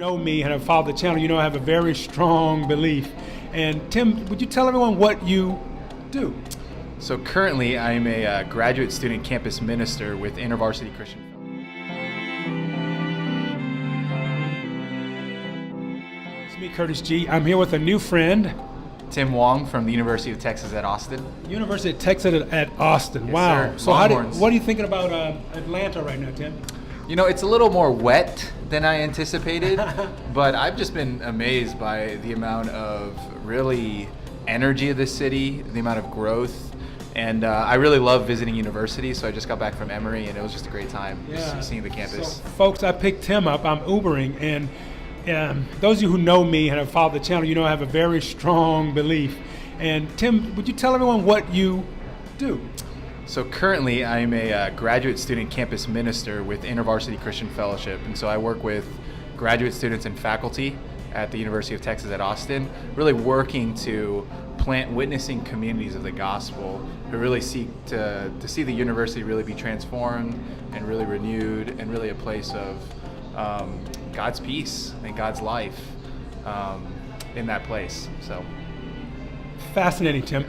know me and have followed the channel, you know I have a very strong belief. And Tim, would you tell everyone what you do? So currently I'm a graduate student campus minister with InterVarsity Christian. It's me, Curtis G. I'm here with a new friend. Tim Wang from the University of Texas at Austin. University of Texas at Austin. Yes, wow. sir. So what are you thinking about Atlanta right now, Tim? You know, it's a little more wet than I anticipated, but I've just been amazed by the amount of really energy of this city, the amount of growth, and I really love visiting universities, so I just got back from Emory, and it was just a great time seeing the campus. So, folks, I picked Tim up. I'm Ubering, and those of you who know me and have followed the channel, you know I have a very strong belief. And Tim, would you tell everyone what you do? So currently I'm a graduate student campus minister with InterVarsity Christian Fellowship, and so I work with graduate students and faculty at the University of Texas at Austin, really working to plant witnessing communities of the gospel who really seek to see the university really be transformed and really renewed and really a place of God's peace and God's life in that place. So fascinating, Tim.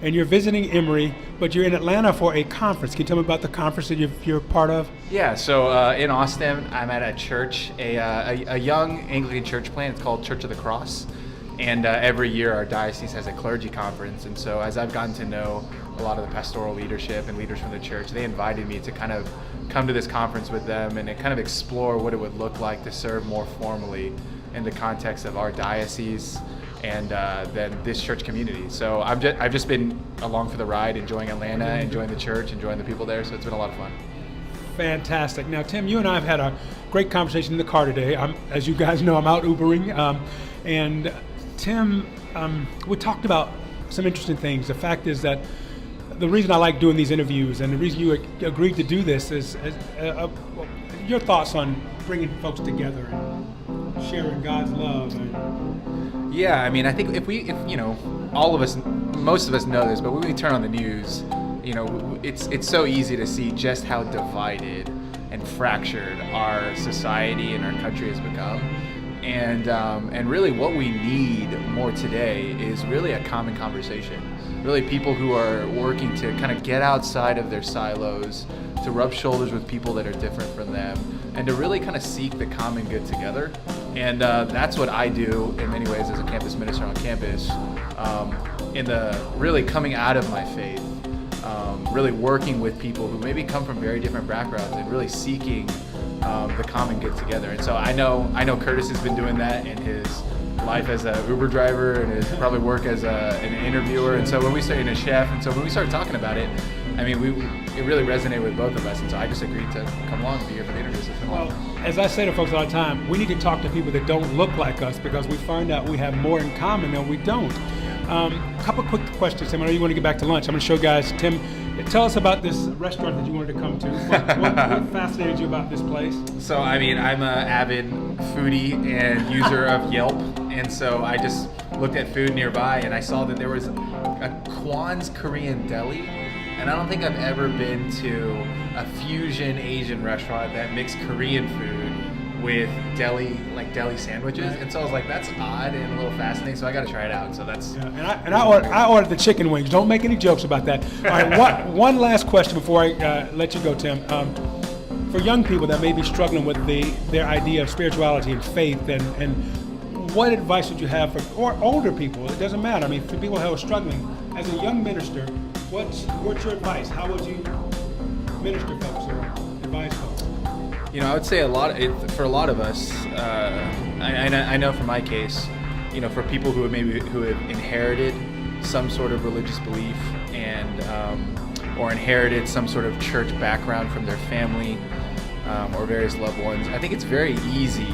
And you're visiting Emory, but you're in Atlanta for a conference. Can you tell me about the conference that you're part of? Yeah, so in Austin, I'm at a church, a young Anglican church plant. It's called Church of the Cross. And every year our diocese has a clergy conference. And so as I've gotten to know a lot of the pastoral leadership and leaders from the church, they invited me to kind of come to this conference with them and kind of explore what it would look like to serve more formally in the context of our diocese and then this church community. So I've just been along for the ride, enjoying Atlanta, enjoying the church, enjoying the people there. So it's been a lot of fun. Fantastic. Now, Tim, you and I have had a great conversation in the car today. As you guys know, I'm out Ubering. And Tim, we talked about some interesting things. The fact is that the reason I like doing these interviews and the reason you agreed to do this is your thoughts on bringing folks together and sharing God's love. Yeah, I mean, I think if you know, all of us, most of us know this, but when we turn on the news, you know, it's so easy to see just how divided and fractured our society and our country has become. And really what we need more today is really a common conversation. Really people who are working to kind of get outside of their silos, to rub shoulders with people that are different from them, and to really kind of seek the common good together. And that's what I do in many ways as a campus minister on campus, in the really coming out of my faith, really working with people who maybe come from very different backgrounds and really seeking the common good together. And so I know Curtis has been doing that in his life as an Uber driver and his probably work as an interviewer. And so when we started a chef, and so when we started talking about it, I mean, it really resonated with both of us. And so I just agreed to come along and be here for the interviews. Well, as I say to folks all the time, we need to talk to people that don't look like us because we find out we have more in common than we don't. A couple quick questions. Tim, I know you want to get back to lunch. I'm going to show you guys. Tim, tell us about this restaurant that you wanted to come to. What fascinated you about this place? So, I mean, I'm an avid foodie and user of Yelp. And so I just looked at food nearby and I saw that there was a Kwan's Korean deli. And I don't think I've ever been to a fusion Asian restaurant that mixed Korean food with deli sandwiches. And so I was like, that's odd and a little fascinating, so I got to try it out. So that's I ordered the chicken wings. Don't make any jokes about that. All right, one last question before I let you go, Tim. For young people that may be struggling with their idea of spirituality and faith, and what advice would you have or older people? It doesn't matter. I mean, for people who are struggling, as a young minister, what's your advice? How would you minister folks or advise folks? You know, I would say for a lot of us, I know for my case, you know, for people who have inherited some sort of religious belief and or inherited some sort of church background from their family or various loved ones, I think it's very easy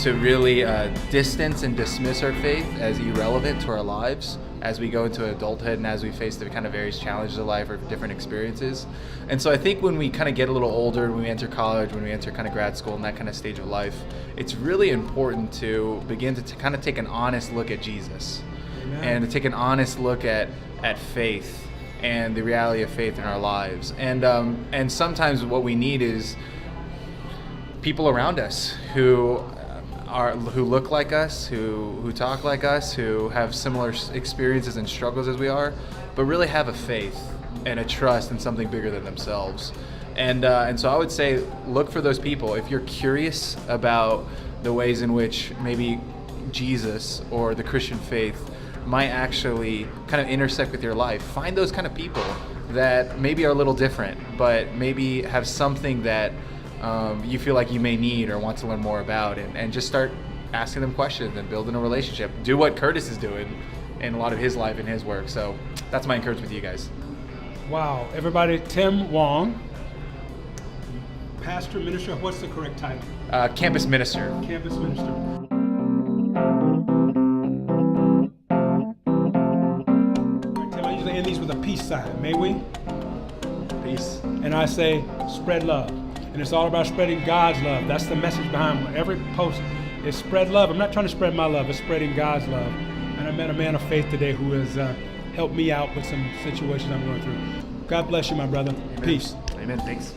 to really distance and dismiss our faith as irrelevant to our lives as we go into adulthood and as we face the kind of various challenges of life or different experiences. And so I think when we kind of get a little older, when we enter college, when we enter kind of grad school and that kind of stage of life, it's really important to begin to kind of take an honest look at Jesus. Amen. And to take an honest look at faith and the reality of faith in our lives. And sometimes what we need is people around us who who look like us, who talk like us, who have similar experiences and struggles as we are, but really have a faith and a trust in something bigger than themselves. And so I would say look for those people. If you're curious about the ways in which maybe Jesus or the Christian faith might actually kind of intersect with your life, find those kind of people that maybe are a little different, but maybe have something that you feel like you may need or want to learn more about, and just start asking them questions and building a relationship. Do what Curtis is doing in a lot of his life and his work. So that's my encouragement to you guys. Wow, everybody, Tim Wang, pastor, minister, what's the correct title? Campus minister. Campus minister. Tim, I usually end these with a peace sign. May we? Peace. And I say, spread love. And it's all about spreading God's love. That's the message behind every post is spread love. I'm not trying to spread my love, it's spreading God's love. And I met a man of faith today who has helped me out with some situations I'm going through. God bless you, my brother. Amen. Peace. Amen. Thanks.